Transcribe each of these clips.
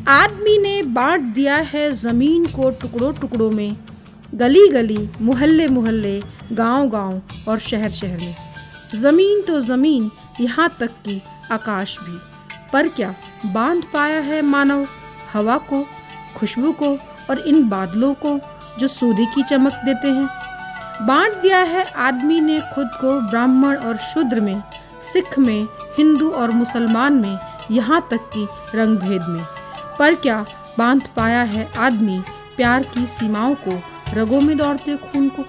आदमी ने बांट दिया है ज़मीन को टुकड़ों टुकड़ों में, गली गली, मोहल्ले मोहल्ले, गांव गांव और शहर शहर में। ज़मीन तो ज़मीन, यहाँ तक कि आकाश भी। पर क्या बांध पाया है मानव हवा को, खुशबू को और इन बादलों को जो सूर्य की चमक देते हैं? बांट दिया है आदमी ने खुद को ब्राह्मण और शूद्र में, सिख में, हिंदू और मुसलमान में, यहाँ तक कि रंग भेद में। पर क्या बांध पाया है आदमी प्यार की सीमाओं को, रगों में दौड़ते खून को?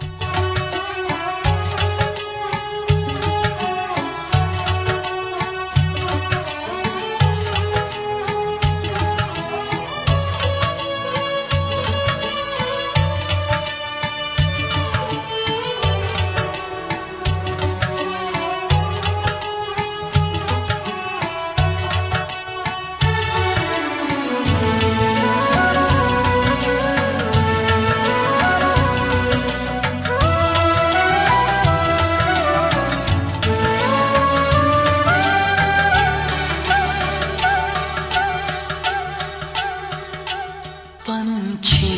पंछी,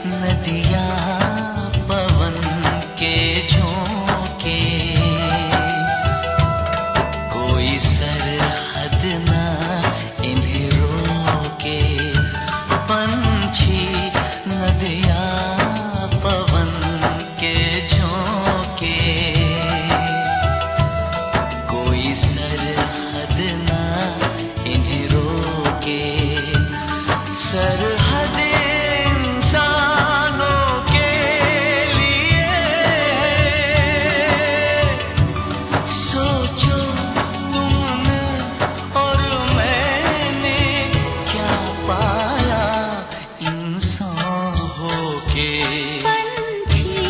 नदियाँ, पवन के झोंके, कोई सरहद ना इन्हें रोके। पंछी, नदियाँ, पवन के झोंके, कोई सरहद ना इन्हें रोके। सरहद इंसानों के लिए, सोचो तुमने और मैंने क्या पाया इंसान होके। पंछी,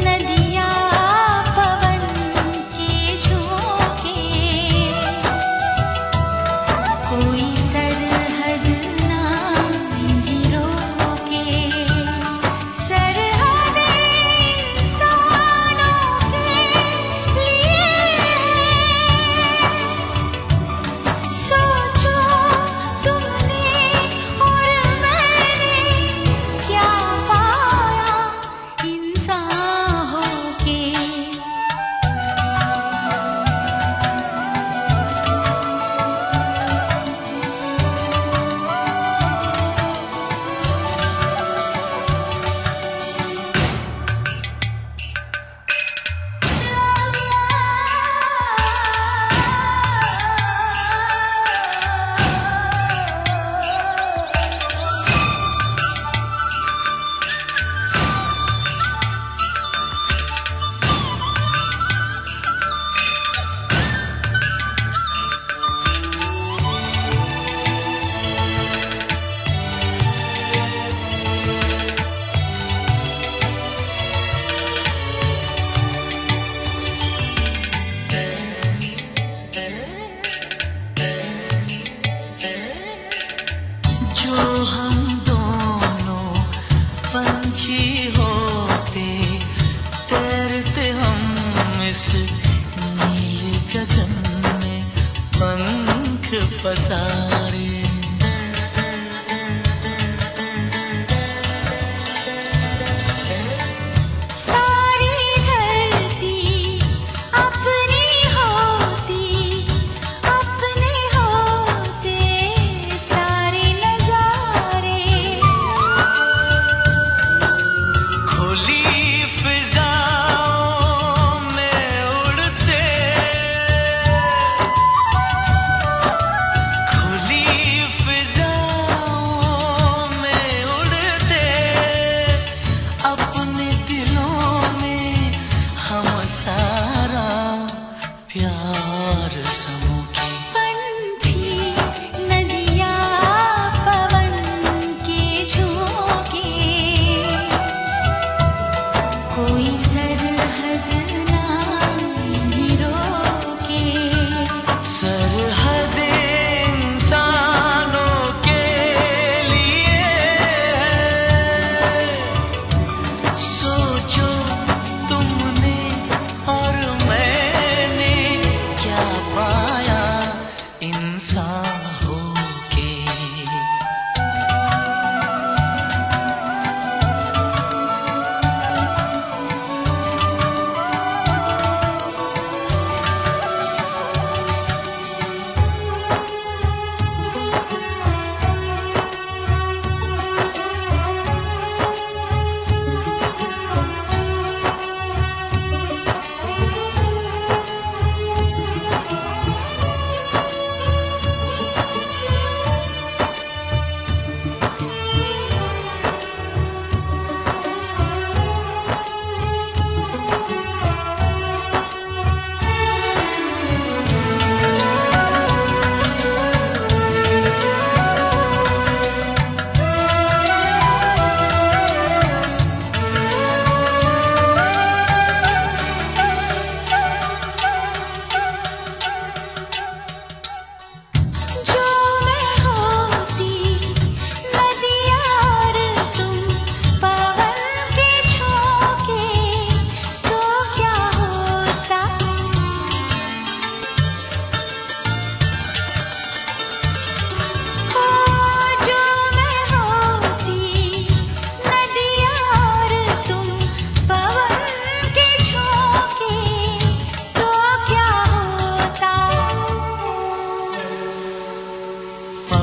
नदियाँ, पवन के झोंके, कोई सरहद ना इन्हें रोके। सरहद इंसानों के लिए, सोचो तुमने और मैंने क्या पाया इंसान होके। जो हम दोनों पंछी होते, तैरते हम इस नीले गगन में, पंख पसारे। सारी धरती अपनी होती, अपने होते सारे नजारे। खुली फिजाओं में उड़ते, खुली फिजाओं में उड़ते, अपने दिलों में हम सारा प्यार समूखे। पंछी, नदियाँ, पवन के झोंके, कोई सरहद ना इन्हें रोके। सरहद इंसानों के लिए, सोचो तुमने और मैंने क्या पाया इंसान होके।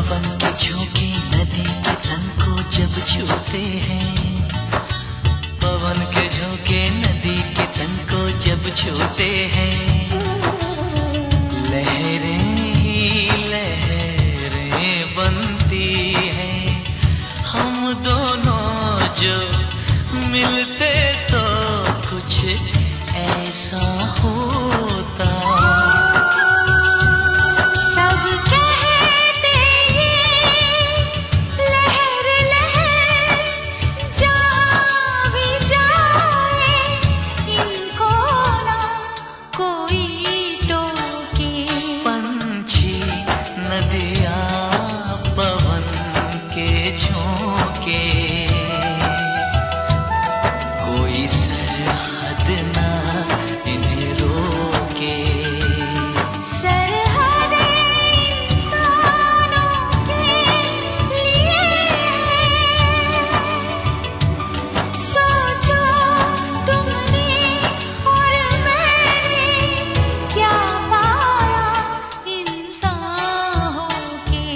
पवन के झोंके नदी के तन को जब छूते हैं, पवन के झोंके नदी के तन को जब छूते हैं, लहरें ही लहरें बनती हैं। हम दोनों जो मिलते तो कुछ ऐसा होता। सब कहते ये लहर लहर जा भी जाए, इनको ना कोई टोके। पंछी नदियाँ पवन के झोंके, कोई सरहद ना इन्हें रोके। सरहदें इंसानों के लिए है, सोचो तुमने और मैंने क्या पाया इंसान होके।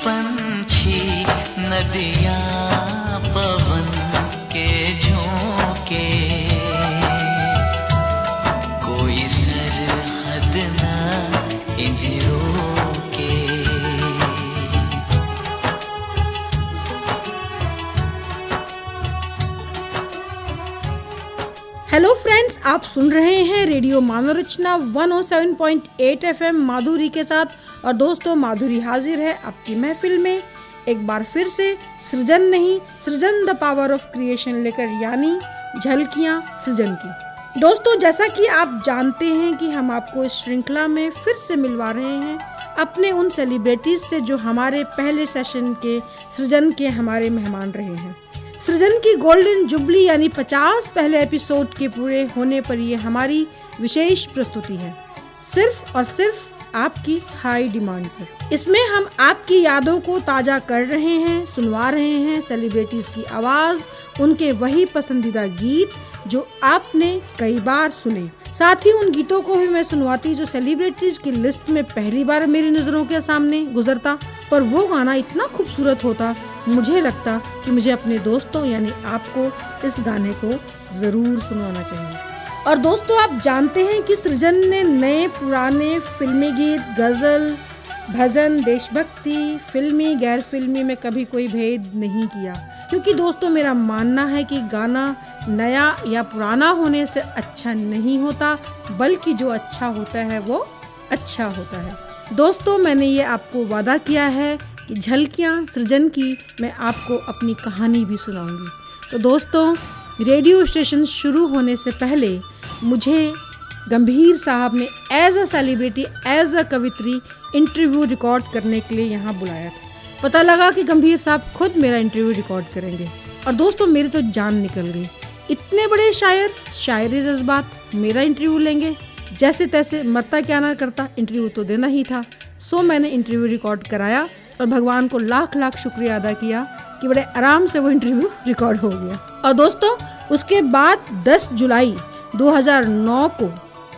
पंछी नदियाँ पवन के झोंके, कोई सरहद ना इन्हें रोके। हेलो फ्रेंड्स, आप सुन रहे हैं रेडियो मानवरचना 107.8 FM माधुरी के साथ। और दोस्तों, माधुरी हाजिर है आपकी महफिल में एक बार फिर से सृजन नहीं सृजन द पावर ऑफ क्रिएशन लेकर, यानी झलकियां सृजन की। दोस्तों, जैसा कि आप जानते हैं कि हम आपको इस श्रृंखला में फिर से मिलवा रहे हैं अपने उन सेलिब्रिटीज से जो हमारे पहले सेशन के सृजन के हमारे मेहमान रहे हैं। सृजन की गोल्डन जुबली यानी 50 पहले एपिसोड के पूरे होने पर ये हमारी विशेष प्रस्तुति है, सिर्फ और सिर्फ आपकी हाई डिमांड पर। इसमें हम आपकी यादों को ताजा कर रहे हैं, सुनवा रहे हैं सेलिब्रिटीज की आवाज, उनके वही पसंदीदा गीत जो आपने कई बार सुने। साथ ही उन गीतों को भी मैं सुनवाती जो सेलिब्रिटीज की लिस्ट में पहली बार मेरी नजरों के सामने गुजरता, पर वो गाना इतना खूबसूरत होता, मुझे लगता कि मुझे अपने दोस्तों यानी आपको इस गाने को जरूर सुनवाना चाहिए। और दोस्तों, आप जानते हैं कि सृजन ने नए पुराने फिल्मी गीत, गजल, भजन, देशभक्ति, फिल्मी, गैर फिल्मी में कभी कोई भेद नहीं किया, क्योंकि दोस्तों मेरा मानना है कि गाना नया या पुराना होने से अच्छा नहीं होता, बल्कि जो अच्छा होता है वो अच्छा होता है। दोस्तों, मैंने ये आपको वादा किया है कि झलकियाँ सृजन की मैं आपको अपनी कहानी भी सुनाऊंगी। तो दोस्तों, रेडियो स्टेशन शुरू होने से पहले मुझे गंभीर साहब ने as a celebrity, as a कवित्री इंटरव्यू रिकॉर्ड करने के लिए यहाँ बुलाया था। पता लगा कि गंभीर साहब खुद मेरा इंटरव्यू रिकॉर्ड करेंगे, और दोस्तों मेरी तो जान निकल गई। इतने बड़े शायर, शायरी जज्बात मेरा इंटरव्यू लेंगे, जैसे तैसे मरता क्या ना करता, इंटरव्यू तो देना ही था। सो मैंने इंटरव्यू रिकॉर्ड कराया और भगवान को लाख लाख शुक्रिया अदा किया कि बड़े आराम से वो इंटरव्यू रिकॉर्ड हो गया। और दोस्तों, उसके बाद 10 जुलाई 2009 को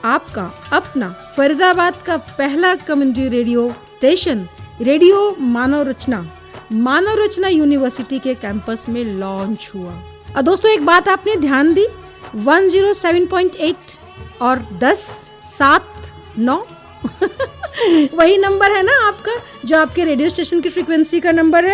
आपका अपना फरीदाबाद का पहला community radio station radio Manav Rachna university के कैंपस में लॉन्च हुआ। और दोस्तों, एक बात आपने ध्यान दी, 107.8 और 10-7-9 वही नंबर है ना आपका, जो आपके रेडियो स्टेशन की फ्रीक्वेंसी का नंबर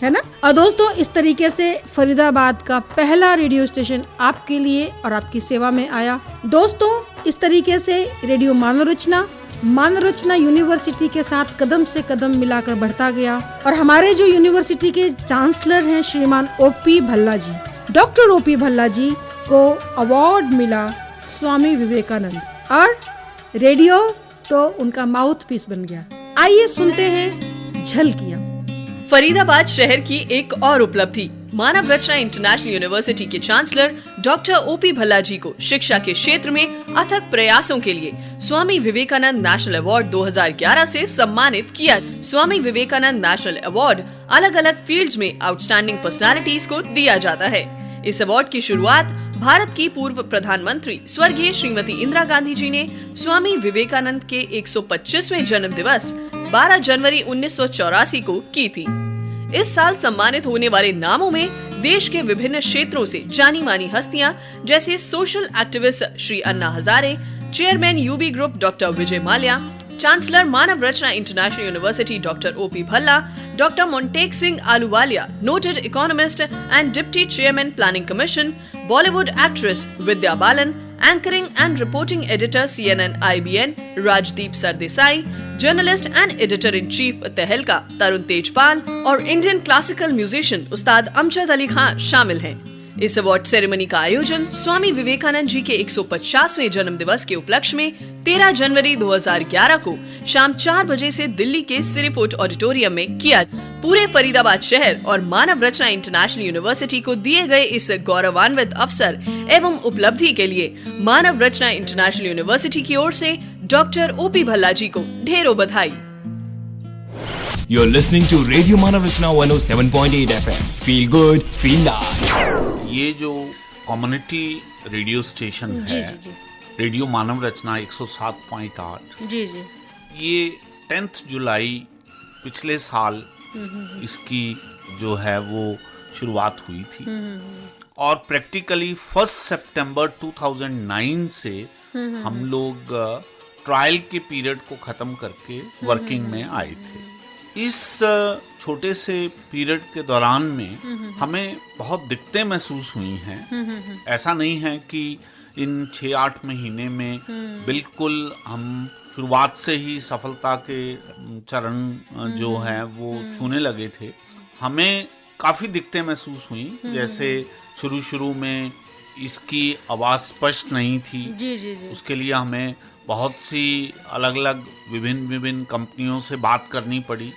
है ना। और दोस्तों, इस तरीके से फरीदाबाद का पहला रेडियो स्टेशन आपके लिए और आपकी सेवा में आया। दोस्तों, इस तरीके से रेडियो मानवरचना यूनिवर्सिटी के साथ कदम से कदम मिलाकर बढ़ता गया। और हमारे जो यूनिवर्सिटी के चांसलर हैं श्रीमान ओपी भल्ला जी, डॉक्टर ओपी भल्ला जी को अवार्ड मिला स्वामी विवेकानंद, और रेडियो तो उनका माउथ पीस बन गया। आइए सुनते हैं झलकियां। फरीदाबाद शहर की एक और उपलब्धि, मानव रचना इंटरनेशनल यूनिवर्सिटी के चांसलर डॉक्टर ओपी भल्ला जी को शिक्षा के क्षेत्र में अथक प्रयासों के लिए स्वामी विवेकानंद नेशनल अवार्ड 2011 से सम्मानित किया। स्वामी विवेकानंद नेशनल अवार्ड अलग अलग फील्ड्स में आउटस्टैंडिंग पर्सनालिटीज को दिया जाता है। इस अवार्ड की शुरुआत भारत की पूर्व प्रधानमंत्री स्वर्गीय श्रीमती इंदिरा गांधी जी ने स्वामी विवेकानंद के 125वें जन्म दिवस 12 जनवरी 1984 को की थी। इस साल सम्मानित होने वाले नामों में देश के विभिन्न क्षेत्रों से जानी मानी हस्तियां जैसे social activist Shri Anna Hazare, chairman UB group doctor Vijay Mallya, chancellor Manav Rachna international university doctor OP Bhalla, doctor Montek Singh Ahluwalia, noted economist and deputy chairman planning commission, Bollywood actress Vidya Balan, anchoring and reporting editor CNN IBN Rajdeep Sardesai, journalist and editor in chief Tehelka Tarun Tejpal और Indian classical musician उस्ताद अमजद अली खान शामिल हैं। इस award ceremony का आयोजन स्वामी विवेकानंद जी के 150वें जन्म दिवस के उपलक्ष्य में 13 जनवरी 2011 को शाम 4 बजे से दिल्ली के सिरीफोर्ट ऑडिटोरियम में किया। पूरे फरीदाबाद शहर और मानव रचना इंटरनेशनल यूनिवर्सिटी को दिए गए इस गौरवान्वित अवसर एवं उपलब्धि के लिए मानव रचना इंटरनेशनल यूनिवर्सिटी की ओर से डॉक्टर ओपी भल्ला जी को ढेरों बधाई। You're listening to Radio Manav Rachna 107.8 FM. Feel good, feel live. ये जो कम्युनिटी रेडियो स्टेशन है, रेडियो मानव रचना 107.8, जी जी, ये 10 जुलाई पिछले साल इसकी जो है वो शुरुआत हुई थी और प्रैक्टिकली 1 सितंबर 2009 से हम लोग ट्रायल के पीरियड को खत्म करके वर्किंग में आए थे। इस छोटे से पीरियड के दौरान में हमें बहुत दिक्कतें महसूस हुई हैं। ऐसा नहीं है कि इन 6-8 महीने में बिल्कुल हम शुरुआत से ही सफलता के चरण जो है वो छूने लगे थे। हमें काफ़ी दिक्कतें महसूस हुई, जैसे शुरू में इसकी आवाज़ स्पष्ट नहीं थी। जी जी जी। उसके लिए हमें बहुत सी अलग अलग विभिन्न कंपनियों से बात करनी पड़ी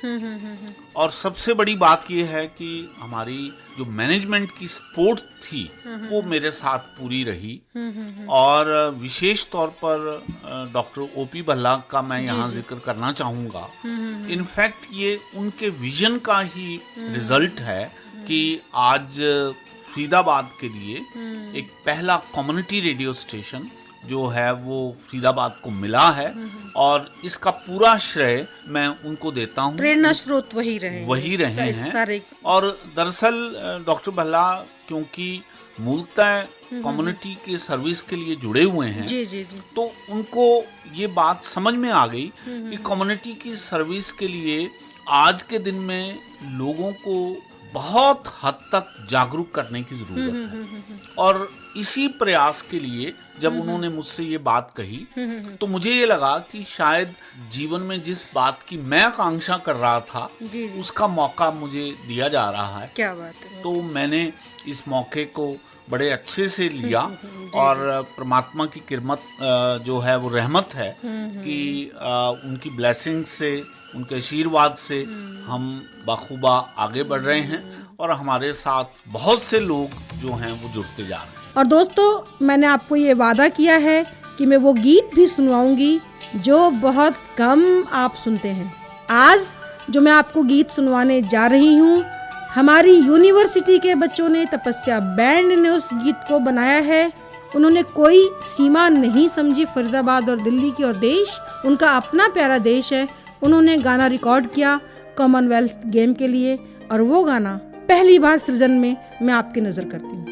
और सबसे बड़ी बात यह है कि हमारी जो मैनेजमेंट की सपोर्ट थी वो मेरे साथ पूरी रही और विशेष तौर पर डॉक्टर ओपी भल्ला का मैं यहाँ जिक्र करना चाहूँगा। इनफैक्ट ये उनके विजन का ही रिजल्ट है कि आज फरीदाबाद के लिए एक पहला कम्युनिटी रेडियो स्टेशन जो है वो फरीदाबाद को मिला है और इसका पूरा श्रेय मैं उनको देता हूँ। प्रेरणा स्रोत वही रहे हैं और दरअसल डॉक्टर भल्ला क्योंकि मूलतः कम्युनिटी के सर्विस के लिए जुड़े हुए हैं, जी जी जी, तो उनको ये बात समझ में आ गई कि कम्युनिटी की सर्विस के लिए आज के दिन में लोगों को बहुत हद तक जागरूक करने की जरूरत है और इसी प्रयास के लिए जब उन्होंने मुझसे ये बात कही तो मुझे ये लगा कि शायद जीवन में जिस बात की मैं आकांक्षा कर रहा था उसका मौका मुझे दिया जा रहा है। क्या बात है। तो मैंने इस मौके को बड़े अच्छे से लिया और परमात्मा की किरमत जो है वो रहमत है कि उनकी ब्लेसिंग से, उनके आशीर्वाद से हम बखूबा आगे बढ़ रहे हैं और हमारे साथ बहुत से लोग जो हैं वो जुड़ते जा रहे हैं। और दोस्तों, मैंने आपको ये वादा किया है कि मैं वो गीत भी सुनवाऊंगी जो बहुत कम आप सुनते हैं। आज जो मैं आपको गीत सुनवाने जा रही हूँ, हमारी यूनिवर्सिटी के बच्चों ने, तपस्या बैंड ने उस गीत को बनाया है। उन्होंने कोई सीमा नहीं समझी फरीदाबाद और दिल्ली की, और देश उनका अपना प्यारा देश है। उन्होंने गाना रिकॉर्ड किया कॉमनवेल्थ गेम के लिए और वो गाना पहली बार सृजन में मैं आपकी नजर करती हूँ।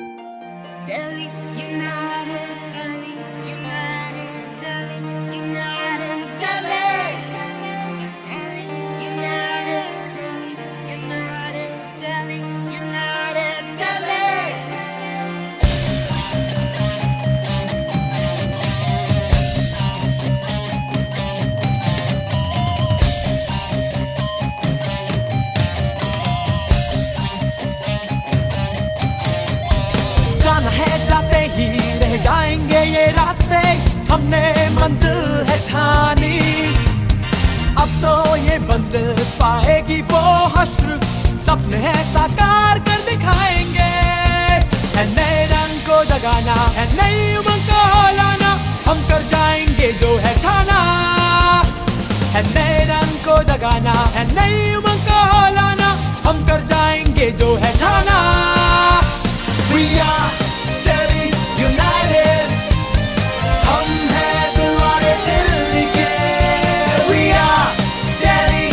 जाएंगे ये रास्ते, हमने मंजिल है ठानी। अब तो ये मंजिल पाएगी वो हश्र, सपने है साकार कर दिखाएंगे। है नए रंग को जगाना, है नई उमंग को लाना, हम कर जाएंगे जो है ठाना। है नए रंग को जगाना, है नई उमंग को लाना, हम कर जाएंगे जो है ठाना। We are Delhi United, हम हैं तुम्हारे दिल्ली के। We are Delhi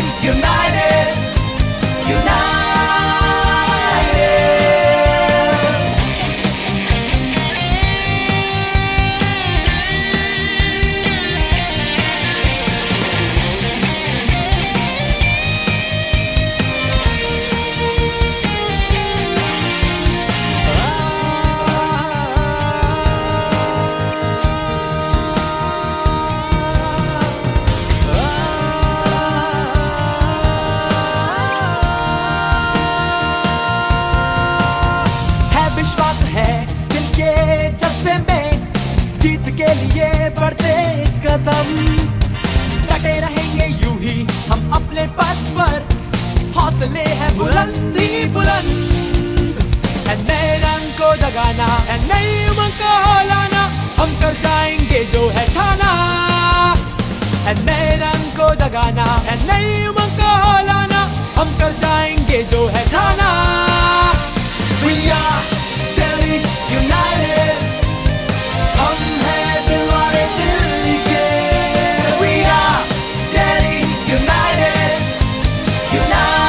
बढ़ते कदम, कटे रहेंगे यूं ही हम अपने पथ पर, हौसले है बुलंद ही बुलंद। है नए रंग को जगाना, है नई उमंग को लाना, हम कर जाएंगे जो है ठाना। है नए रंग को जगाना, है नई उमंग को लाना, हम कर जाएंगे जो है ठाना। We are Delhi United, हम हैं दिलवाले दिल्ली के। We are Delhi United, United।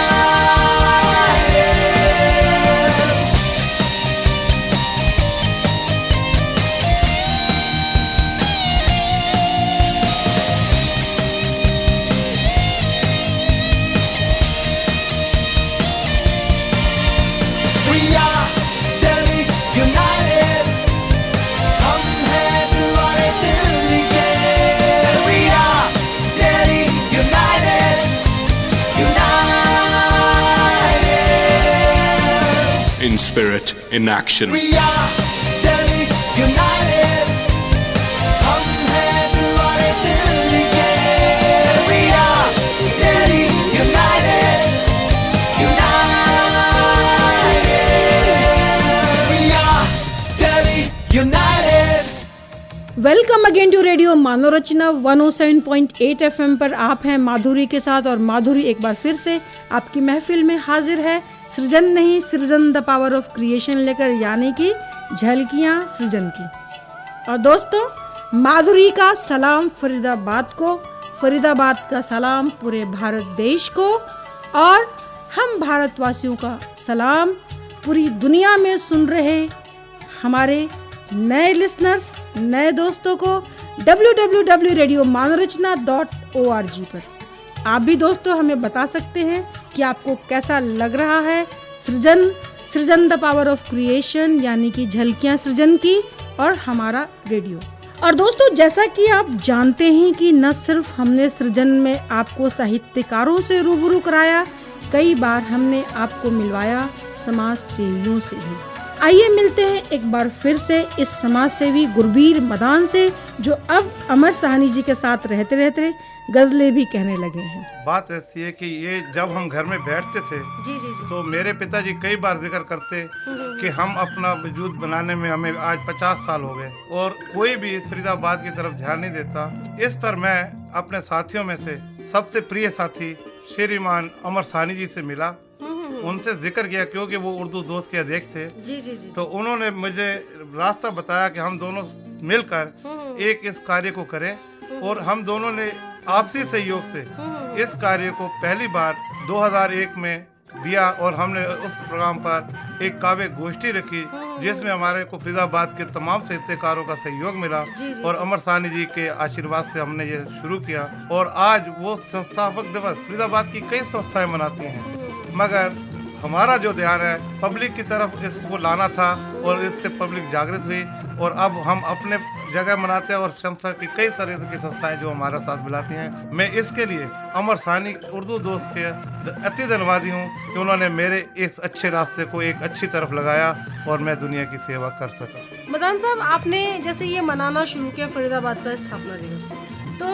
We are Delhi United, हम हैं दिलवाले दिल्ली के। We are Delhi United, United। In spirit, in action. We are Delhi United, हम हैं दिलवाले दिल्ली के। We are Delhi United, United। We are Delhi United। Welcome again to radio Manav Rachna 107.8 FM पर आप हैं माधुरी के साथ। और माधुरी एक बार फिर से आपकी महफिल में हाजिर है सृजन नहीं सृजन द पावर ऑफ क्रिएशन लेकर, यानी कि झलकियां सृजन की। और दोस्तों, माधुरी का सलाम फरीदाबाद को, फरीदाबाद का सलाम पूरे भारत देश को, और हम भारतवासियों का सलाम पूरी दुनिया में सुन रहे हमारे नए लिसनर्स, नए दोस्तों को www.radiomanarachna.org पर। आप भी दोस्तों हमें बता सकते हैं कि आपको कैसा लग रहा है सृजन द पावर ऑफ क्रिएशन, यानी कि झलकियां सृजन की, और हमारा रेडियो। और दोस्तों, जैसा कि आप जानते हैं कि न सिर्फ हमने सृजन में आपको साहित्यकारों से रूबरू कराया, कई बार हमने आपको मिलवाया समाज सेवियों से भी। आइए मिलते हैं एक बार फिर से इस समाज सेवी गुरबीर मदान से, जो अब अमर साहनी जी के साथ रहते रहते गजलें भी कहने लगे हैं। बात ऐसी है कि ये जब हम घर में बैठते थे तो मेरे पिताजी कई बार जिक्र करते कि हम अपना वजूद बनाने में हमें आज 50 साल हो गए और कोई भी इस फरीदाबाद की तरफ ध्यान नहीं देता। इस पर मैं अपने साथियों में से सबसे प्रिय साथी श्रीमान अमर साहनी जी से मिला, उनसे जिक्र किया क्योंकि वो उर्दू दोस्त के अध्यक्ष थे। तो उन्होंने मुझे रास्ता बताया कि हम दोनों मिलकर एक इस कार्य को करें, और हम दोनों ने आपसी सहयोग से इस कार्य को पहली बार 2001 में दिया, और हमने उस प्रोग्राम पर एक काव्य गोष्ठी रखी जिसमें हमारे को फरीदाबाद के तमाम साहित्यकारों का सहयोग मिला, और अमर साहनी जी के आशीर्वाद से हमने ये शुरू किया। और आज वो संस्थापक दिवस फरीदाबाद की कई संस्थाएं मनाती हैं, मगर हमारा जो ध्यान है पब्लिक की तरफ इसको लाना था, और इससे पब्लिक जागृत हुई, और अब हम अपने जगह मनाते हैं, और संस्था की कई तरह की संस्थाएं जो हमारा साथ मिलाती हैं। मैं इसके लिए अमर साहनी उर्दू दोस्त के अति धन्यवादी हूँ कि उन्होंने मेरे इस अच्छे रास्ते को एक अच्छी तरफ लगाया और मैं दुनिया की सेवा कर सका। मदान साहब, आपने जैसे ये मनाना शुरू किया फरीदाबाद का स्थापना दिवस, तो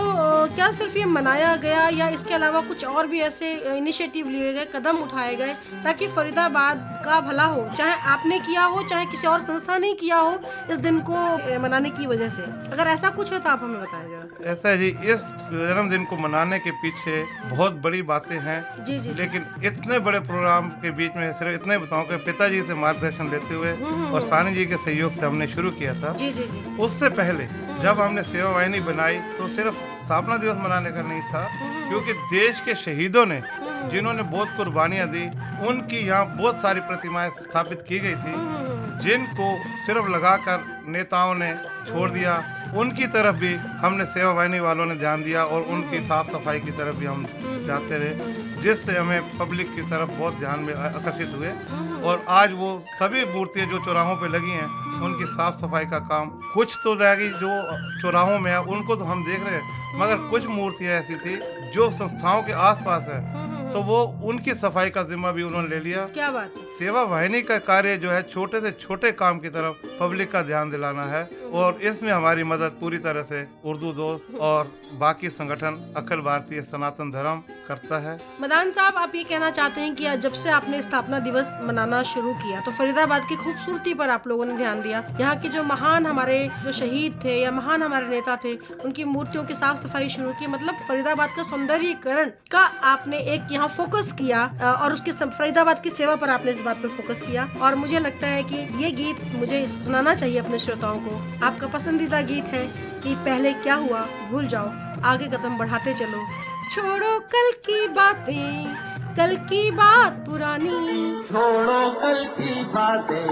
क्या सिर्फ ये मनाया गया या इसके अलावा कुछ और भी ऐसे इनिशिएटिव लिए गए, कदम उठाए गए ताकि फरीदाबाद का भला हो? चाहे आपने किया हो, चाहे किसी और संस्था ने किया हो इस दिन को मनाने की वजह से, अगर ऐसा कुछ हो तो आप हमें बताएं जरा। ऐसा है जी, इस जन्मदिन को मनाने के पीछे बहुत बड़ी बातें हैं। जी जी। लेकिन इतने बड़े प्रोग्राम के बीच में सिर्फ इतने बताऊं कि पिताजी से मार्गदर्शन लेते हुए और साहनी जी के सहयोग से हमने शुरू किया था। जी जी जी। उससे पहले जब हमने सेवा वाहिनी बनाई तो सिर्फ स्थापना दिवस मनाने का नहीं था, क्योंकि देश के शहीदों ने जिन्होंने बहुत कुर्बानियां दी, उनकी यहाँ बहुत सारी प्रतिमाएं स्थापित की गई थी, जिनको सिर्फ लगाकर नेताओं ने छोड़ दिया। उनकी तरफ भी हमने सेवा वाहिनी वालों ने ध्यान दिया और उनकी साफ सफाई की तरफ भी हम जाते रहे, जिससे हमें पब्लिक की तरफ बहुत ध्यान में आकर्षित हुए। और आज वो सभी मूर्तियाँ जो चौराहों पे लगी हैं, उनकी साफ सफाई का काम, कुछ तो रह गई जो चौराहों में है, उनको तो हम देख रहे हैं, मगर कुछ मूर्तियाँ ऐसी थी जो संस्थाओं के आसपास है, तो वो उनकी सफाई का जिम्मा भी उन्होंने ले लिया। क्या बात है। सेवा वाहिनी का कार्य जो है छोटे से छोटे काम की तरफ पब्लिक का ध्यान दिलाना है और इसमें हमारी मदद पूरी तरह से उर्दू दोस्त और बाकी संगठन अखिल भारतीय सनातन धर्म करता है। मदान साहब, आप ये कहना चाहते हैं कि जब से आपने स्थापना दिवस मनाना शुरू किया तो फरीदाबाद की खूबसूरती पर आप लोगों ने ध्यान दिया। यहाँ के जो महान हमारे जो शहीद थे या महान हमारे नेता थे उनकी मूर्तियों की साफ सफाई शुरू की। मतलब फरीदाबाद का सौंदर्यीकरण का आपने एक यहाँ फोकस किया और उसकी फरीदाबाद की सेवा पर आपने इस बात पर फोकस किया। और मुझे लगता है कि ये गीत मुझे सुनाना चाहिए अपने श्रोताओं को। आपका पसंदीदा गीत है कि पहले क्या हुआ भूल जाओ, आगे कदम बढ़ाते चलो, छोड़ो कल की बातें, कल की बात पुरानी, छोड़ो कल की बातें,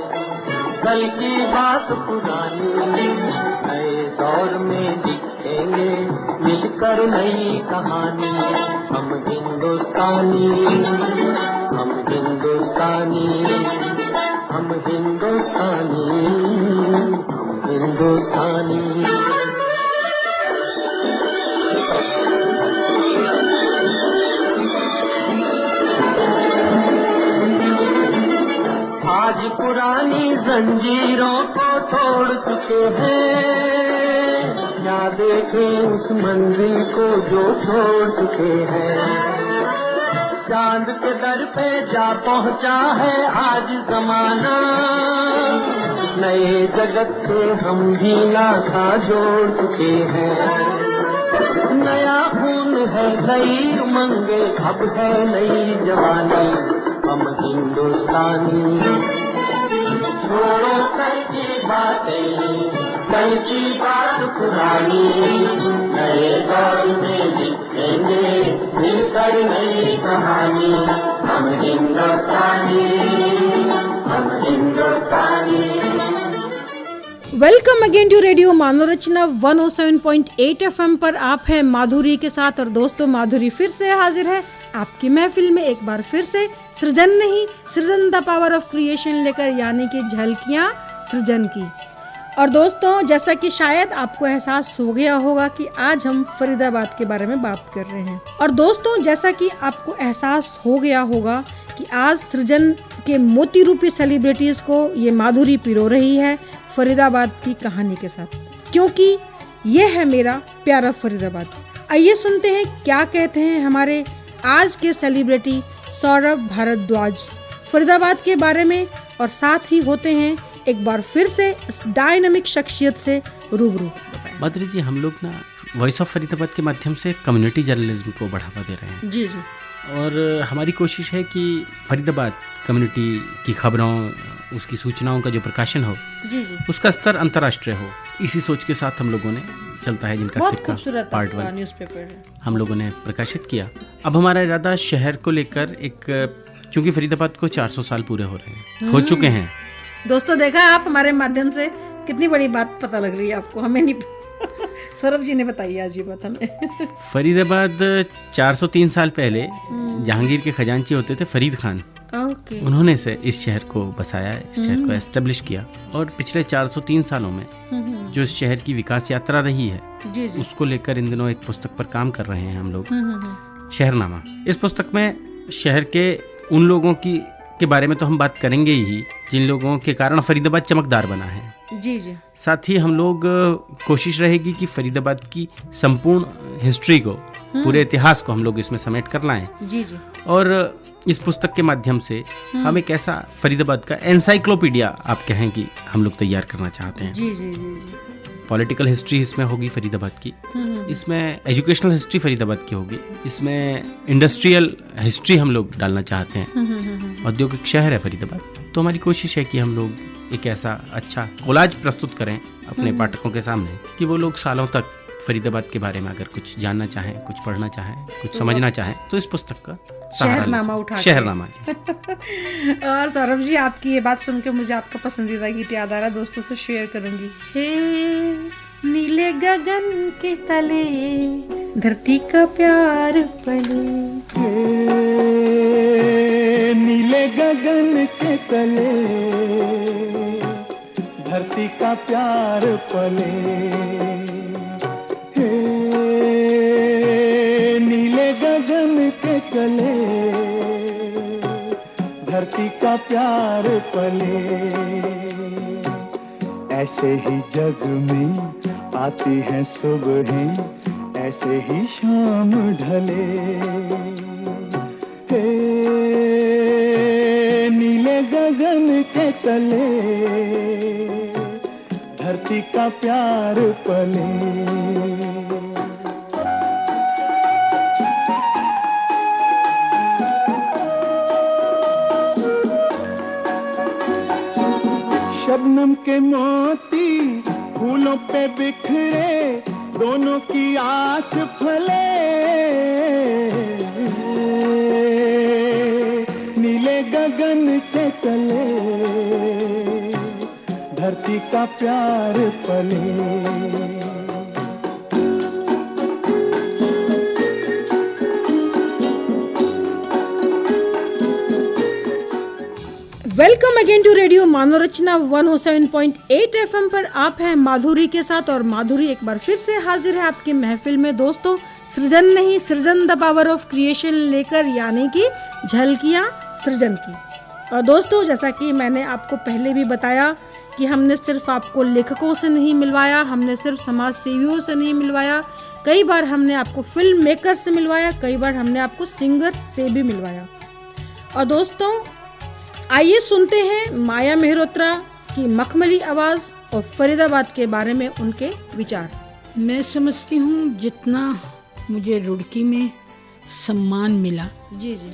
कल की बात पुरानी, नए दौर में लिखेंगे मिलकर नई कहानी। हम हिंदुस्तानी, हम हिंदुस्तानी, हम हिंदुस्तानी, हम हिंदुस्तानी। आज पुरानी जंजीरों को तोड़ चुके हैं, क्या देखें उस मंजिल को जो छोड़ चुके हैं। चांद के दर पे जा पहुंचा है आज जमाना, नए जगत से हम भी नाता जोड़ चुके हैं। नया खून है, नई उमंगे, अब है नई जवानी। हम हिंदुस्तानी, छोड़ो कल की बातें, कल की बात पुरानी, नए दौर में लिखेंगे मिलकर नई कहानी। हम हिंदुस्तानी, हम हिंदुस्तानी। Welcome again to radio Manav Rachna 107.8 FM पर आप हैं माधुरी के साथ। और दोस्तों, माधुरी फिर से हाजिर है आपकी महफिल में एक बार फिर से सृजन नहीं, सृजन द पावर ऑफ क्रिएशन लेकर, यानी कि झलकियां सृजन की। और दोस्तों, जैसा कि शायद आपको एहसास हो गया होगा कि आज हम फरीदाबाद के बारे में बात कर रहे हैं। और दोस्तों, जैसा कि आपको एहसास हो गया होगा कि आज सृजन के मोती रूपी सेलिब्रिटीज को ये माधुरी पिरो रही है फरीदाबाद की कहानी के साथ, क्योंकि ये है मेरा प्यारा फरीदाबाद। आइए सुनते हैं क्या कहते हैं हमारे आज के सेलिब्रिटी सौरभ भारद्वाज फरीदाबाद के बारे में, और साथ ही होते हैं एक बार फिर से इस डायनामिक शख्सियत से रूबरू। माधुरी जी, हम लोग ना वॉइस ऑफ फरीदाबाद के माध्यम से कम्युनिटी जर्नलिज्म को बढ़ावा दे रहे हैं। जी जी। और हमारी कोशिश है कि फरीदाबाद कम्युनिटी की खबरों, उसकी सूचनाओं का जो प्रकाशन हो, जी जी, उसका स्तर अंतर्राष्ट्रीय हो। इसी सोच के साथ हम लोगों ने चलता है जिनका सिक्का पार्ट 1 न्यूज़पेपर हम लोगों ने प्रकाशित किया। अब हमारा इरादा शहर को लेकर एक, चूंकि फरीदाबाद को 400 साल पूरे हो रहे हैं, हो चुके हैं। दोस्तों, देखा आप हमारे माध्यम से कितनी बड़ी बात पता लग रही है आपको, हमें नहीं। सौरभ जी ने बताई आज ये बात हमें। फरीदाबाद 403 साल पहले जहांगीर के खजांची होते थे फरीद खान, उन्होंने से इस शहर को बसाया, इस शहर को एस्टेब्लिश किया। और पिछले 403 सालों में जो इस शहर की विकास यात्रा रही है, जी जी, उसको लेकर इन दिनों एक पुस्तक पर काम कर रहे हैं हम लोग, शहरनामा। इस पुस्तक में शहर के उन लोगों के बारे में तो हम बात करेंगे ही जिन लोगों के कारण फरीदाबाद चमकदार बना है। जी जी। साथ ही हम लोग कोशिश रहेगी कि फरीदाबाद की संपूर्ण हिस्ट्री को, पूरे इतिहास को हम लोग इसमें समेट कर लाएं। जी जी। और इस पुस्तक के माध्यम से हम एक ऐसा फरीदाबाद का एनसाइक्लोपीडिया आप कहें कि हम लोग तैयार करना चाहते हैं। जी जी जी जी। पॉलिटिकल हिस्ट्री इसमें होगी फरीदाबाद की, इसमें एजुकेशनल हिस्ट्री फरीदाबाद की होगी, इसमें इंडस्ट्रियल हिस्ट्री हम लोग डालना चाहते हैं। औद्योगिक शहर है फरीदाबाद, तो हमारी कोशिश है कि हम लोग एक ऐसा अच्छा कोलाज प्रस्तुत करें अपने पाठकों के सामने कि वो लोग सालों तक फरीदाबाद के बारे में अगर कुछ जानना चाहें, कुछ पढ़ना चाहें, कुछ समझना चाहें, तो इस पुस्तक का शहरनामा उठा, शहरनामा जी। और सौरभ जी, आपकी ये बात सुन के मुझे आपका पसंदीदा गीत याद आ रहा, दोस्तों से शेयर करूंगी। हे नीले गगन के तले धरती का प्यार पले, नीले गगन के तले धरती का प्यार पले, नीले गगन के तले धरती का प्यार पले। ऐसे ही जग में आती हैं सुबहें, ऐसे ही शाम ढले। हे नीले गगन के तले धरती का प्यार पले। शबनम के मोती फूलों पे बिखरे, दोनों की आस फले। नीले गगन के तले धरती का प्यार पले। Welcome again to radio Manav Rachna 107.8 FM पर आप हैं माधुरी के साथ, और माधुरी एक बार फिर से हाजिर है आपकी महफिल में दोस्तों, सृजन नहीं सृजन द पावर ऑफ क्रिएशन लेकर, यानी कि झलकियां सृजन की। और दोस्तों, जैसा कि मैंने आपको पहले भी बताया कि हमने सिर्फ आपको लेखकों से नहीं मिलवाया, हमने सिर्फ समाज सेवियों से नहीं मिलवाया, कई बार हमने आपको फिल्म मेकर से मिलवाया, कई बार हमने आपको सिंगर से भी मिलवाया। और दोस्तों, आइए सुनते हैं माया मेहरोत्रा की मखमली आवाज़ और फरीदाबाद के बारे में उनके विचार। मैं समझती हूँ जितना मुझे रुड़की में सम्मान मिला, जी जी,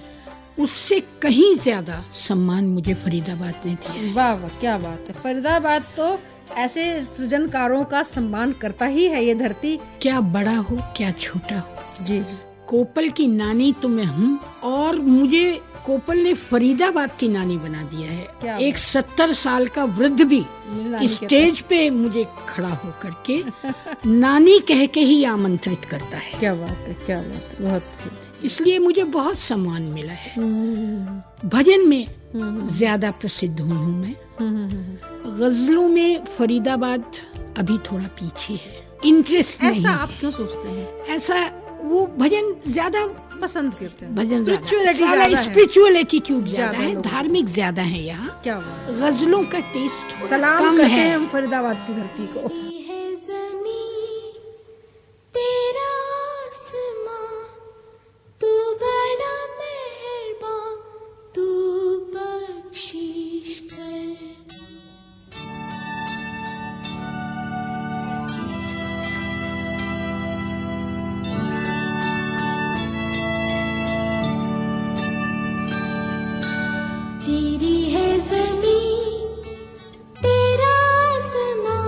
उससे कहीं ज़्यादा सम्मान मुझे फरीदाबाद ने दिया। वाह वाह, क्या बात है। फरीदाबाद तो ऐसे सृजनकारों का सम्मान करता ही है, ये धरती क्या बड़ा हो क्या छोटा हो। जी जी, कोपल की नानी तो मैं हूँ, और मुझे कोपल ने फरीदाबाद की नानी बना दिया है। एक 70 साल का वृद्ध भी स्टेज पे मुझे खड़ा होकर के नानी कह के ही आमंत्रित करता है। क्या बात है, क्या बात है, बहुत। इसलिए मुझे बहुत सम्मान मिला है। भजन में ज्यादा प्रसिद्ध हूँ मैं, गजलों में फरीदाबाद अभी थोड़ा पीछे है, इंटरेस्ट नहीं। ऐसा आप क्यों सोचते हैं? ऐसा वो भजन ज्यादा पसंद करते हैं, भजन स्पिरिचुअल एटीट्यूड ज्यादा है, धार्मिक ज्यादा है यहाँ। क्या बात, गजलों का टेस्ट सलाम कम करते है हैं हम फरीदाबाद की धरती को। तेरा आसमां, तू बड़ा मेहरबान, तू बख्शिश कर। तेरी है ज़मीं, तेरा आसमां,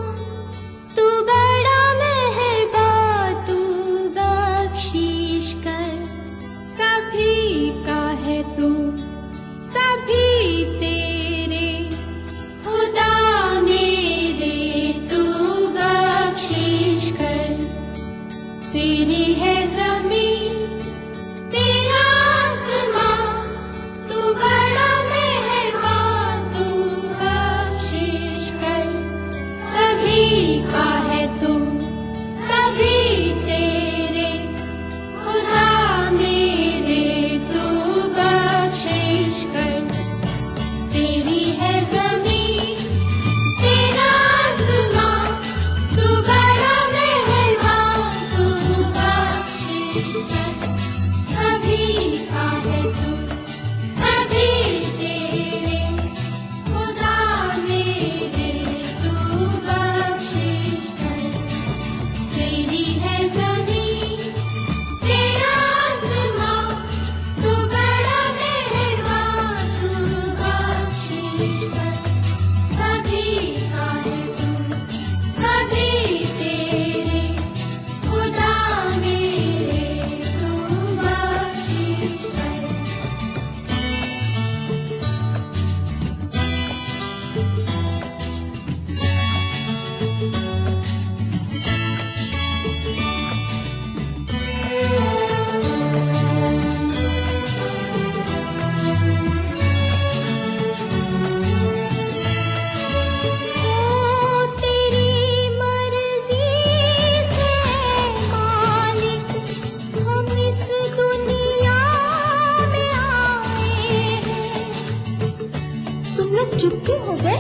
चुप क्यों हो गए?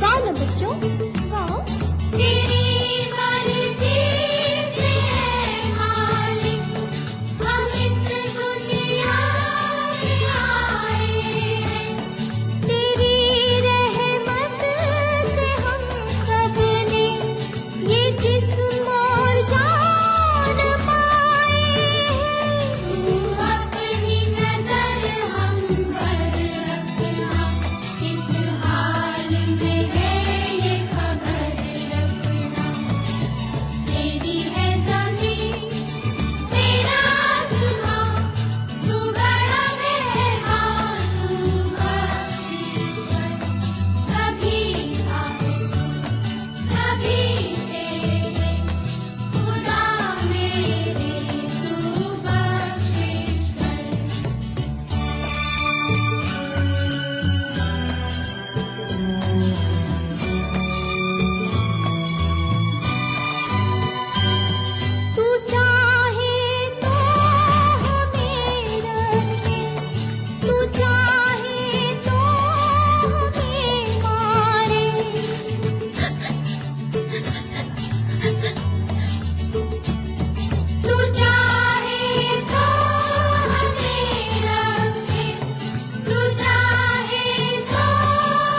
गाओ ना बच्चों, गाओ। तेरी मर्जी से है मालिक, हम इस दुनिया में आए हैं। तेरी रहमत से हम सब ने ये जिस्म और जान पाए हैं। तू अपनी नजर हम पर रखना, किस हाल में है ये खबर रखना। तेरी है ज़मीन, तेरा आसमां, तू बड़ा मेहरबान, तू बख्शिश सभी का है तू, सभी तेरे खुदा मेरे, तू बख्शिश कर। तू चाहे तो हमें रखे, तू चाहे तो हमें मारे। तू चाहे तो हमें रखे, तू चाहे तो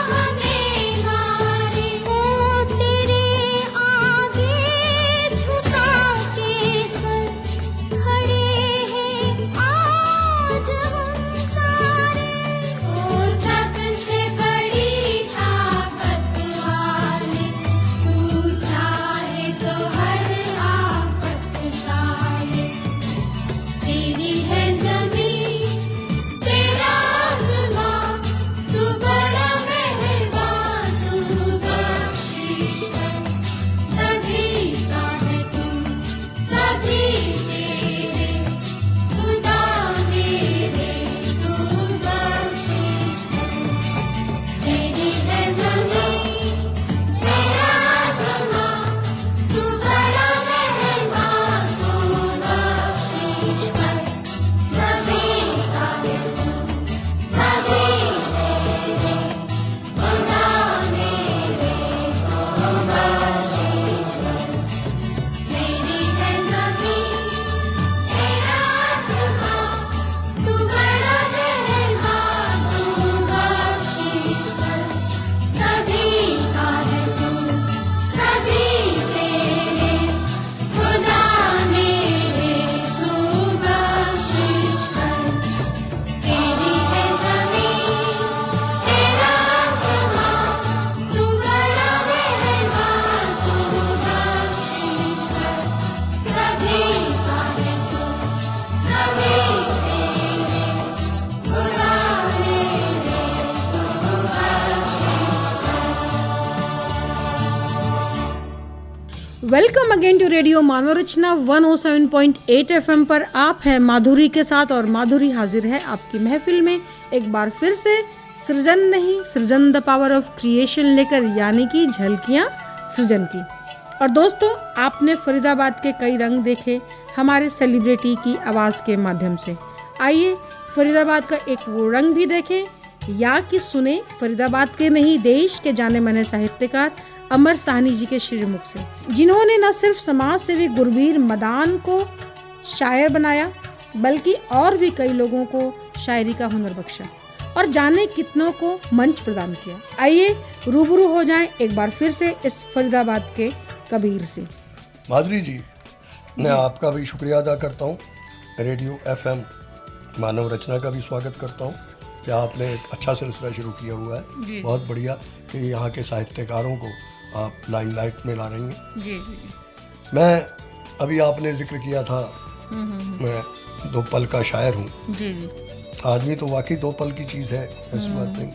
हमें मारे। ओ तेरे आगे झुका के सर खड़े हैं आज हम सारे। ओ सबसे बड़ी ताकत वाले, तू चाहे तो हर आफत टाले। तेरी है ज़मीन, तेरा आसमां, तू बड़ा मेहरबान, तू बख्शिश कर। सभी का है तू, सभी तेरे खुदा मेरे, तू बख्शिश कर। तेरी है ज़मीन, तेरा आसमां, तू बड़ा मेहरबान, तू बख्शिश कर। सभी का है तू, सभी तेरे खुदा मेरे, तू बख्शिश कर। तेरी है ज़मीन, तेरा आसमां, तू बड़ा मेहरबान, तू बख्शिश कर। सभी का है तू, सभी तेरे खुदा मेरे, तू बख्शिश कर। तेरी है ज़मीन, तेरा आसमां, तू बड़ा मेहरबान, तू बख्शिश कर। सभी का है तू, सभी तेरे खुदा मेरे, तू बख्शिश कर। Welcome again to radio Manav Rachna 107.8 FM पर आप हैं माधुरी के साथ, और माधुरी हाजिर है आपकी महफिल में एक बार फिर से सृजन नहीं सृजन द पावर ऑफ क्रिएशन लेकर, यानी कि झलकियां सृजन की। और दोस्तों, आपने फरीदाबाद के कई रंग देखे हमारे सेलिब्रिटी की आवाज़ के माध्यम से। आइए फरीदाबाद का एक वो रंग भी देखें या कि सुने फरीदाबाद के नहीं देश के जाने माने साहित्यकार अमर साहनी जी के श्रीमुख से, जिन्होंने न सिर्फ समाज सेवी गुरबीर मदान को शायर बनाया, बल्कि और भी कई लोगों को शायरी का हुनर बख्शा और जाने कितनों को मंच प्रदान किया। आइए रूबरू हो जाएं एक बार फिर से इस फरीदाबाद के कबीर से। माधुरी जी, मैं आपका भी शुक्रिया अदा करता हूँ, रेडियो FM मानव रचना का भी स्वागत करता हूँ कि आपने एक अच्छा सिलसिला शुरू किया हुआ है। बहुत बढ़िया कि यहाँ के साहित्यकारों को आप लाइमलाइट में ला रही हैं। जी जी। मैं अभी आपने जिक्र किया था, मैं दो पल का शायर हूँ। जी जी। आदमी तो वाकई दो पल की चीज़ है, ऐसी बात नहीं।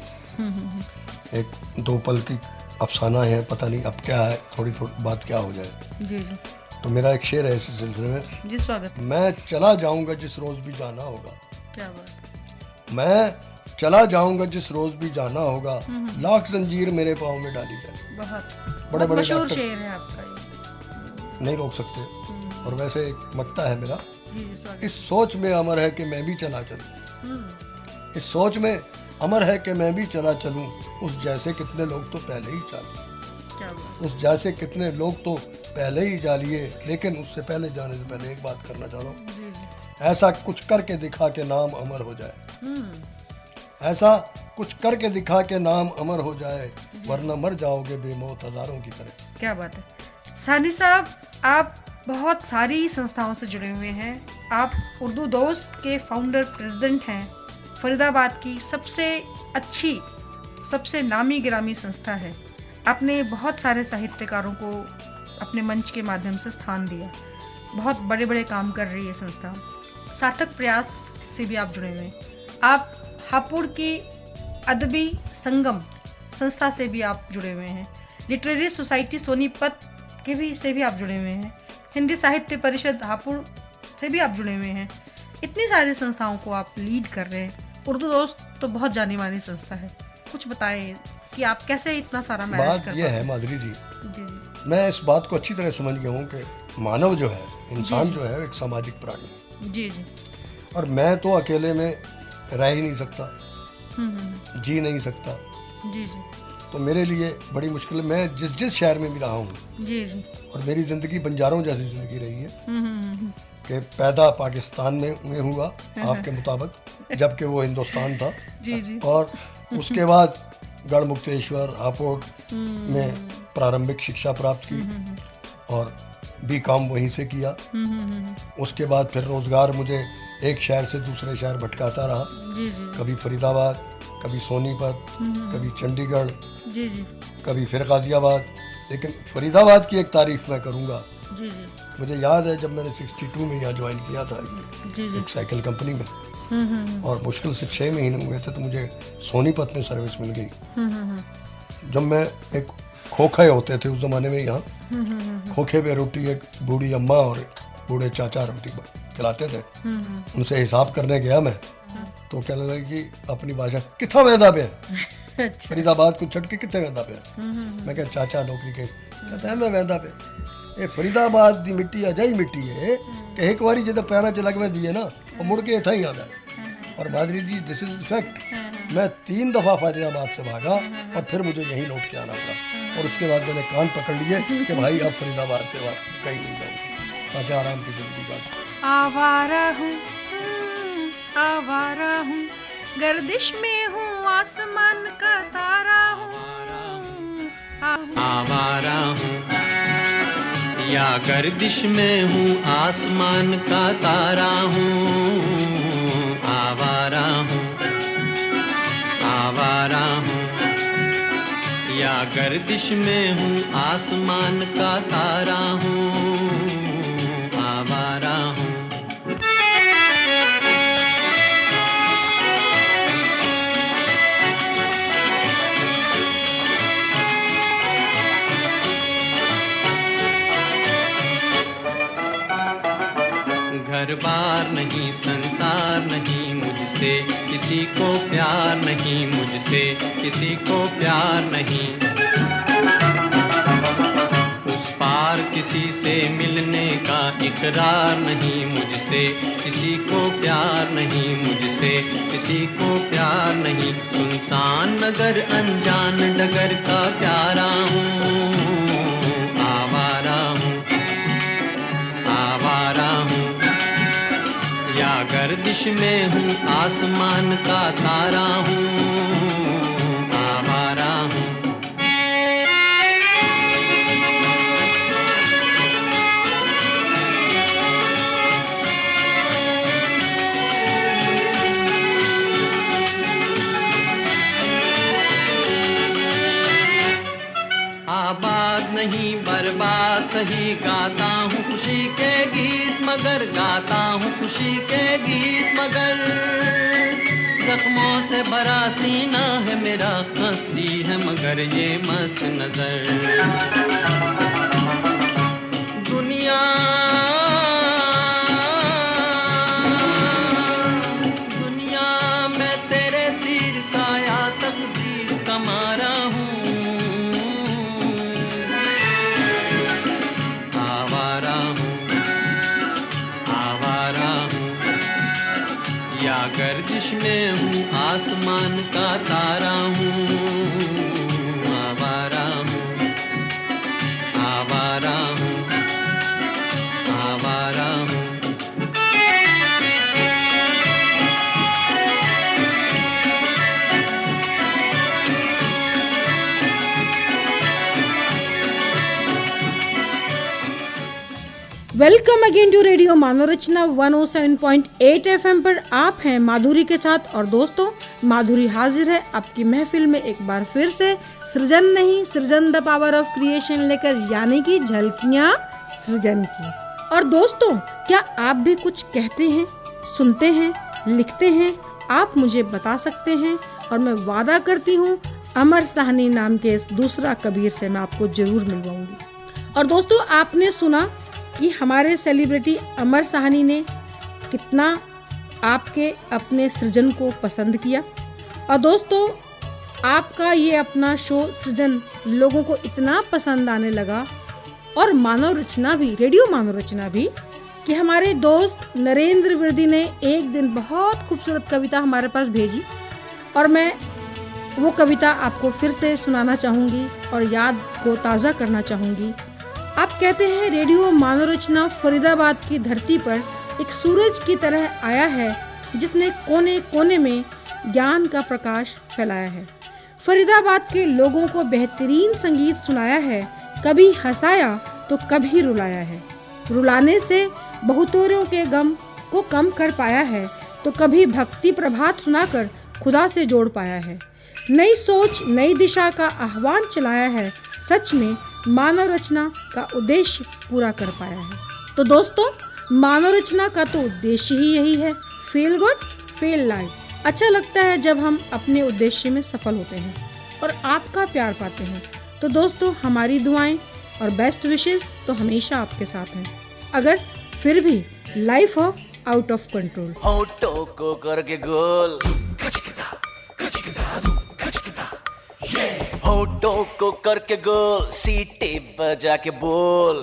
एक दो पल की अफसाना है, पता नहीं अब क्या है, थोड़ी बात क्या हो जाए। जी जी। तो मेरा एक शेर है इसी सिलसिले में। जी स्वागत। मैं चला जाऊंगा जिस रोज भी जाना होगा। क्या बात। मैं चला जाऊंगा जिस रोज भी जाना होगा, लाख जंजीर मेरे पाँव में डाली जाए। बहुत बड़े बड़े मशहूर शेर है आपका ये। नहीं रोक सकते। और वैसे एक मक्ता है मेरा, जी स्वागत। इस सोच में अमर है कि मैं भी चला चलूं। इस सोच में अमर है कि मैं भी चला चलूं, उस जैसे कितने लोग तो पहले ही चाले। उस जैसे कितने लोग तो पहले ही जा लिए, लेकिन उससे पहले जाने से पहले एक बात करना चाह रहा हूँ, ऐसा कुछ करके दिखा के नाम अमर हो जाए। ऐसा कुछ करके दिखा के नाम अमर हो जाए, वरना मर जाओगे बेमौत हजारों की तरह। क्या बात है सानी साहब, आप बहुत सारी संस्थाओं से जुड़े हुए हैं। आप उर्दू दोस्त के फाउंडर प्रेसिडेंट हैं। फरीदाबाद की सबसे अच्छी, सबसे नामी गिरामी संस्था है। आपने बहुत सारे साहित्यकारों को अपने मंच के माध्यम से स्थान दिया। बहुत बड़े बड़े काम कर रही है संस्था। सार्थक प्रयास से भी आप जुड़े हुए हैं। आप हापुड़ की अदबी संगम संस्था से भी आप जुड़े हुए हैं। लिटरेरी सोसाइटी सोनीपत के भी से भी आप जुड़े हुए हैं। हिंदी साहित्य परिषद हापुड़ से भी आप जुड़े हुए हैं। इतनी सारी संस्थाओं को आप लीड कर रहे हैं। उर्दू दोस्त तो बहुत जानी मानी संस्था है। कुछ बताएं कि आप कैसे इतना सारा मैनेज कर पाते हैं। बात यह है माधुरी जी, मैं इस बात को अच्छी तरह समझ गया हूँ कि मानव जो है, इंसान जो है, एक सामाजिक प्राणी है। जी जी। और मैं तो अकेले में रह ही नहीं सकता, जी नहीं सकता। जी जी। तो मेरे लिए बड़ी मुश्किल है। मैं जिस शहर में भी रहा हूँ, जी जी, और मेरी जिंदगी बंजारों जैसी जिंदगी रही है कि पैदा पाकिस्तान में हुआ आपके मुताबिक, जबकि वो हिंदुस्तान था। जी जी। और उसके बाद गढ़मुक्तेश्वर हापुड़ में प्रारंभिक शिक्षा प्राप्त की और बीकॉम वहीं से किया। उसके बाद फिर रोजगार मुझे एक शहर से दूसरे शहर भटकाता रहा। जी जी। कभी फरीदाबाद, कभी सोनीपत, कभी चंडीगढ़, जी जी, कभी फिर गाजियाबाद। लेकिन फरीदाबाद की एक तारीफ मैं करूँगा। जी जी। मुझे याद है जब मैंने 62 में यहाँ ज्वाइन किया था जी जी। एक साइकिल कंपनी में, और मुश्किल से 6 महीने हुए थे तो मुझे सोनीपत में सर्विस मिल गई। जब मैं एक खोखे होते थे उस जमाने में यहाँ, खोखे पे रोटी एक बूढ़ी अम्मा और बूढ़े चाचा रोटी खिलाते थे। उनसे हिसाब करने गया मैं, तो कहने लगे कि अपनी भाषा, कितना वेंदा पे फरीदाबाद को छट के कितने वेंदा पे। मैं कह चाचा नौकरी के, कहता है मैं वेंदा पे। ये फरीदाबाद दी मिट्टी अजाई मिट्टी है कि एक बारी जो पैरा च लगवे दिए ना, और मुड़ के इतना ही आता है। और माधुरी जी, दिस इज फैक्ट। मैं 3 दफ़ा फरीदाबाद से भागा और फिर मुझे यहीं लौट के आना पड़ा। और उसके बाद मैंने कान पकड़ लिए कि भाई अब फरीदाबाद से कहीं नहीं जाऊँगा, ताकि आराम की जिंदगी बात। आवारा हूँ, गर्दिश में हूँ, आसमान का तारा हूँ। आवारा हूँ या गर्दिश में हूँ, आसमान का तारा हूँ। आवारा हूँ, आवारा हूँ या गर्दिश में हूँ, आसमान का तारा हूँ। आवारा हूँ। घर बार नहीं, संसार नहीं, मुझसे किसी को प्यार नहीं, मुझसे किसी को प्यार नहीं। उस पार किसी से मिलने का इकरार नहीं, मुझसे किसी को प्यार नहीं, मुझसे किसी को प्यार नहीं। सुनसान नगर अनजान डगर का प्यारा हूँ। आवारा हूँ, आवारा हूँ या गर्दिश में हूँ, आसमान का तारा हूँ। आवारा हूँ। आबाद नहीं बर्बाद सही, गाता हूँ खुशी के गीत मगर, गाता हूँ खुशी के गीत मगर। जख्मों से भरा सीना है मेरा, हंसती है मगर ये मस्त नजर। दुनिया दुनिया में तेरे तीर का या तकदीर का मारा हूँ। गर्दिश बीच में हूँ, आसमान का तारा हूँ, आवारा हूँ, आवारा हूँ, आवारा हूँ। Welcome again to radio Manav Rachna 107.8 FM पर आप हैं माधुरी के साथ। और दोस्तों, माधुरी हाजिर है आपकी महफिल में एक बार फिर से सृजन नहीं सृजन द पावर ऑफ क्रिएशन लेकर, यानी कि झलकियाँ सृजन की। और दोस्तों, क्या आप भी कुछ कहते हैं, सुनते हैं, लिखते हैं? आप मुझे बता सकते हैं और मैं वादा करती हूँ अमर साहनी नाम के इस दूसरा कबीर से मैं आपको जरूर मिलवाऊंगी। और दोस्तों, आपने सुना कि हमारे सेलिब्रिटी अमर साहनी ने कितना आपके अपने सृजन को पसंद किया। और दोस्तों, आपका ये अपना शो सृजन लोगों को इतना पसंद आने लगा, और मानव रचना भी, रेडियो मानव रचना भी, कि हमारे दोस्त नरेंद्र विरदी ने एक दिन बहुत खूबसूरत कविता हमारे पास भेजी, और मैं वो कविता आपको फिर से सुनाना चाहूँगी और याद को ताज़ा करना चाहूँगी। आप कहते हैं, रेडियो मानवरचना फरीदाबाद की धरती पर एक सूरज की तरह आया है, जिसने कोने कोने में ज्ञान का प्रकाश फैलाया है। फरीदाबाद के लोगों को बेहतरीन संगीत सुनाया है, कभी हंसाया तो कभी रुलाया है। रुलाने से बहुतों के गम को कम कर पाया है, तो कभी भक्ति प्रभात सुनाकर खुदा से जोड़ पाया है। नई सोच, नई दिशा का आह्वान चलाया है, सच में मानव रचना का उद्देश्य पूरा कर पाया है। तो दोस्तों, मानव रचना का तो उद्देश्य ही यही है, फील गुड फील लाइफ। अच्छा लगता है जब हम अपने उद्देश्य में सफल होते हैं और आपका प्यार पाते हैं। तो दोस्तों, हमारी दुआएं और बेस्ट विशेस तो हमेशा आपके साथ हैं। अगर फिर भी लाइफ हो आउट ऑफ कंट्रोल, होठों को करके गोल, होठों को करके गोल, सीटे बजा के बोल,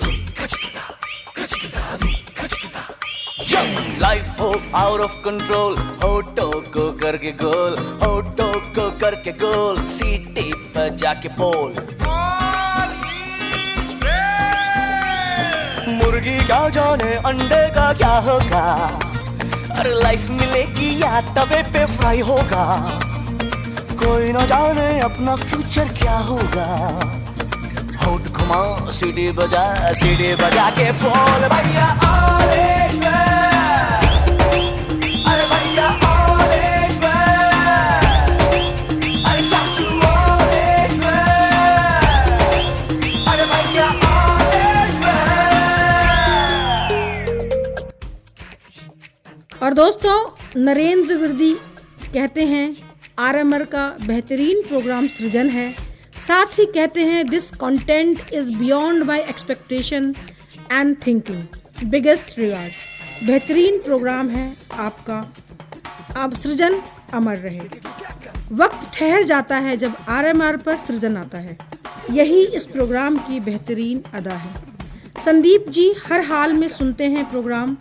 लाइफ हो आउट ऑफ कंट्रोल, होठों को करके गोल, होठों को करके गोल, सीटे बजा के बोल। मुर्गी क्या जाने अंडे का क्या होगा, अरे लाइफ मिलेगी या तवे पे फ्राई होगा, कोई न जाने अपना फ्यूचर क्या होगा। होठ घुमा, सीढ़ी बजा के बोल, भैया ऑल इज वेल, अरे भैया ऑल इज वेल, अरे चाचू ऑल इज वेल, अरे भैया ऑल इज वेल। और दोस्तों, नरेंद्र विरदी कहते हैं आरएमआर का बेहतरीन प्रोग्राम सृजन है। साथ ही कहते हैं, this content is beyond my expectation and thinking, biggest regard. बेहतरीन प्रोग्राम है आपका, आप सृजन अमर रहे। वक्त ठहर जाता है जब आरएमआर पर सृजन आता है, यही इस प्रोग्राम की बेहतरीन अदा है। संदीप जी हर हाल में सुनते हैं प्रोग्राम,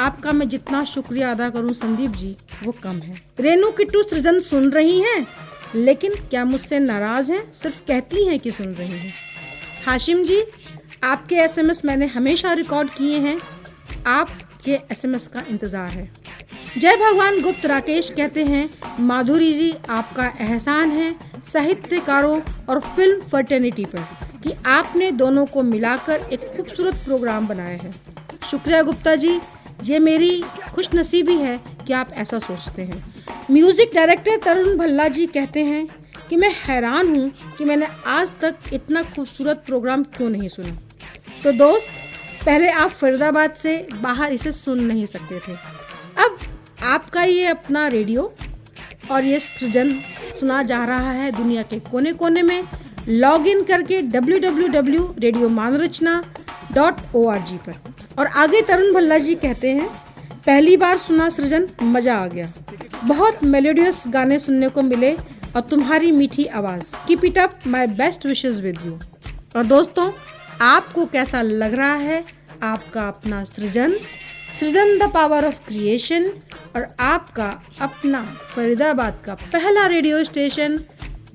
आपका मैं जितना शुक्रिया अदा करूं संदीप जी वो कम है। रेनू किट्टू सृजन सुन रही हैं, लेकिन क्या मुझसे नाराज हैं? सिर्फ कहती हैं कि सुन रही हैं। हाशिम जी, आपके एसएमएस मैंने हमेशा रिकॉर्ड किए हैं, आपके एसएमएस का इंतज़ार है। जय भगवान गुप्त राकेश कहते हैं, माधुरी जी आपका एहसान है साहित्यकारों और फिल्म फर्टेनिटी पर कि आपने दोनों को मिलाकर एक खूबसूरत प्रोग्राम बनाया है। शुक्रिया गुप्ता जी, ये मेरी खुशनसीबी है कि आप ऐसा सोचते हैं। म्यूज़िक डायरेक्टर तरुण भल्ला जी कहते हैं कि मैं हैरान हूँ कि मैंने आज तक इतना खूबसूरत प्रोग्राम क्यों नहीं सुना। तो दोस्त, पहले आप फरीदाबाद से बाहर इसे सुन नहीं सकते थे, अब आपका ये अपना रेडियो और ये सृजन सुना जा रहा है दुनिया के कोने कोने में। लॉग इन करके www.radiomanvrachna.org पर। और आगे तरुण भल्ला जी कहते हैं, पहली बार सुना सृजन, मज़ा आ गया, बहुत मेलोडियस गाने सुनने को मिले और तुम्हारी मीठी आवाज़, keep it up, my best wishes with you. और दोस्तों, आपको कैसा लग रहा है आपका अपना सृजन सृजन द पावर ऑफ क्रिएशन और आपका अपना फरीदाबाद का पहला रेडियो स्टेशन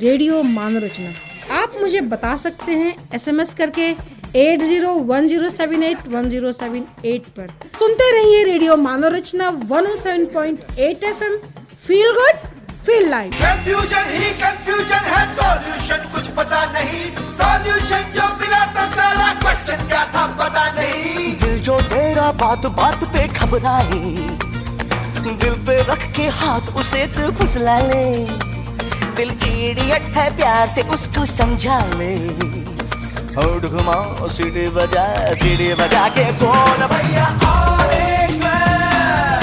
रेडियो मानव रचना। आप मुझे बता सकते हैं SMS करके 8010781078 पर। सुनते रहिए radio Manav Rachna 107.8 FM। Feel good feel live. Confusion ही कंफ्यूजन है, सॉल्यूशन कुछ पता नहीं, सॉल्यूशन जो मिला तो साला क्वेश्चन क्या था पता नहीं। दिल जो तेरा बात बात पे घबराए, दिल पे रख के हाथ उसे तू फुसला ले, दिल इडियट है प्यार से उसको समझा ले। होठ घुमाओ सीढ़ी बजा के बोल भैया ऑरेंज मैन,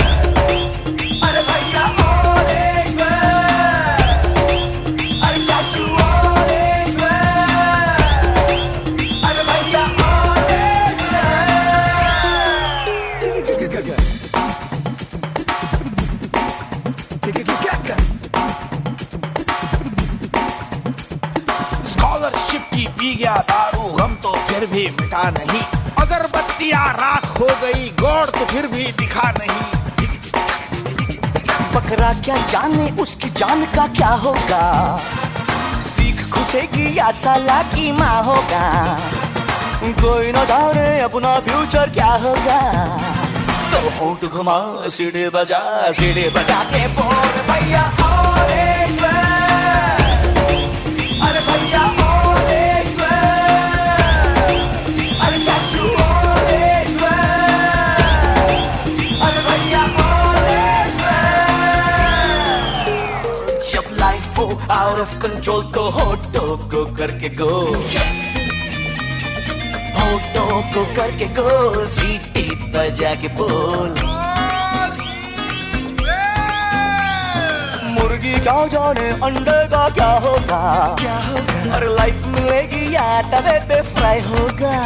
अरे भैया ऑरेंज मैन, अरे चाचू ऑरेंज मैन, अरे भैया ऑरेंज मैन। स्कॉलरशिप की पी गया दारू, गम तो फिर भी मिटा नहीं, अगरबत्तियां राख हो गई, गौर तो फिर भी दिखा नहीं। बकरा क्या जाने उसकी जान का क्या होगा, सीख घुसेगी या साला की माँ होगा, कोई न जाने अपना फ्यूचर क्या होगा। तो होंठ घुमा सीढ़ी बजा के बोल भैया ऑरेंज मैन, अरे भैया ऑरेंज मैन, अरे चाचू ऑरेंज मैन, अरे भैया ऑरेंज मैन। जब लाइफ हो आउट ऑफ कंट्रोल तो होठों को करके गो, होठों को करके गो, सीटी बजा के बोल। मुर्गी का जाने अंडे का क्या होगा, और लाइफ मिलेगी या तवे पे फ्राई होगा,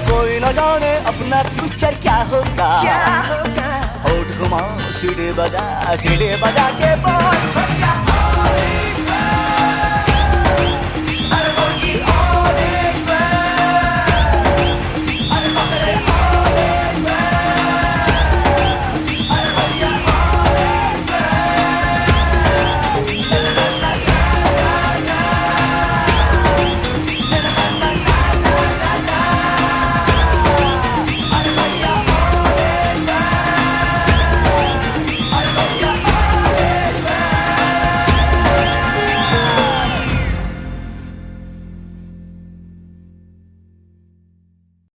कोई न जाने अपना फ्यूचर क्या होगा। होठ घुमाओ सीढ़ी बजा के बोल भैया